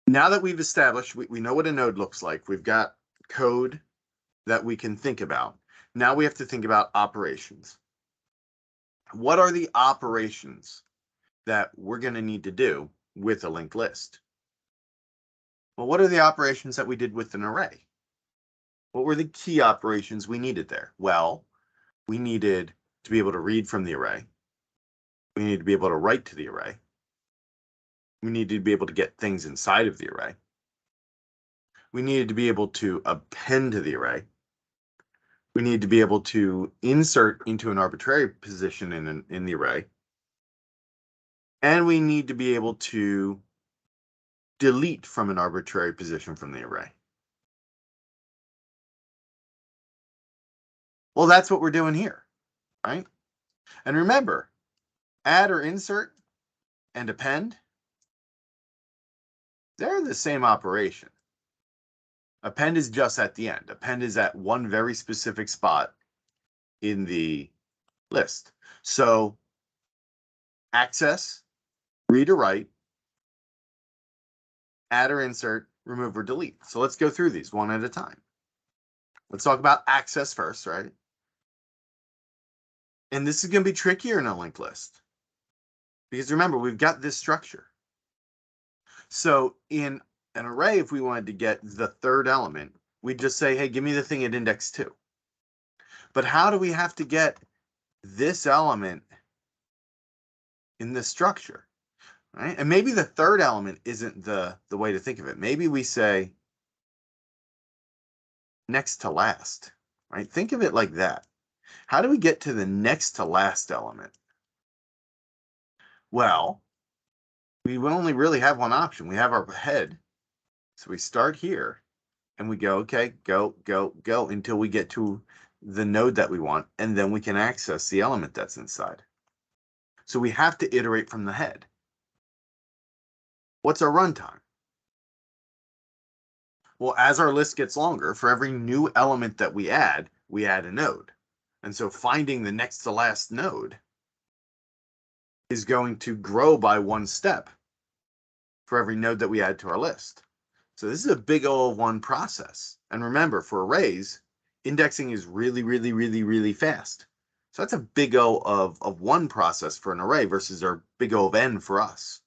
Now that we've established, we know what a node looks like. We've got code that we can think about. Now we have to think about operations. What are the operations that we're going to need to do with a linked list? Well, what are the operations that we did with an array? What were the key operations we needed there? Well, we needed to be able to read from the array. We needed to be able to write to the array. We needed to be able to get things inside of the array. We needed to be able to append to the array. We need to be able to insert into an arbitrary position in the array. And we need to be able to delete from an arbitrary position from the array. Well, that's what we're doing here, right? And remember, add or insert and append, they're the same operation. Append is just at the end. Append is at one very specific spot in the list. So access, read or write, add or insert, remove or delete. So let's go through these one at a time. Let's talk about access first, right? And this is going to be trickier in a linked list because remember, we've got this structure. So in an array, if we wanted to get the third element, we'd just say, hey, give me the thing at index 2. But how do we have to get this element in this structure, right? And maybe the third element isn't the way to think of it. Maybe we say next to last, right? Think of it like that. How do we get to the next to last element? Well, we will only really have one option. We have our head. So we start here and we go, okay, go, go, go until we get to the node that we want, and then we can access the element that's inside. So we have to iterate from the head. What's our runtime? Well, as our list gets longer, for every new element that we add a node. And so finding the next to last node is going to grow by one step for every node that we add to our list. So this is a big O1 process. And remember, for arrays, indexing is really, really, really, really fast. So that's a big O of one process for an array versus our big O of n for us.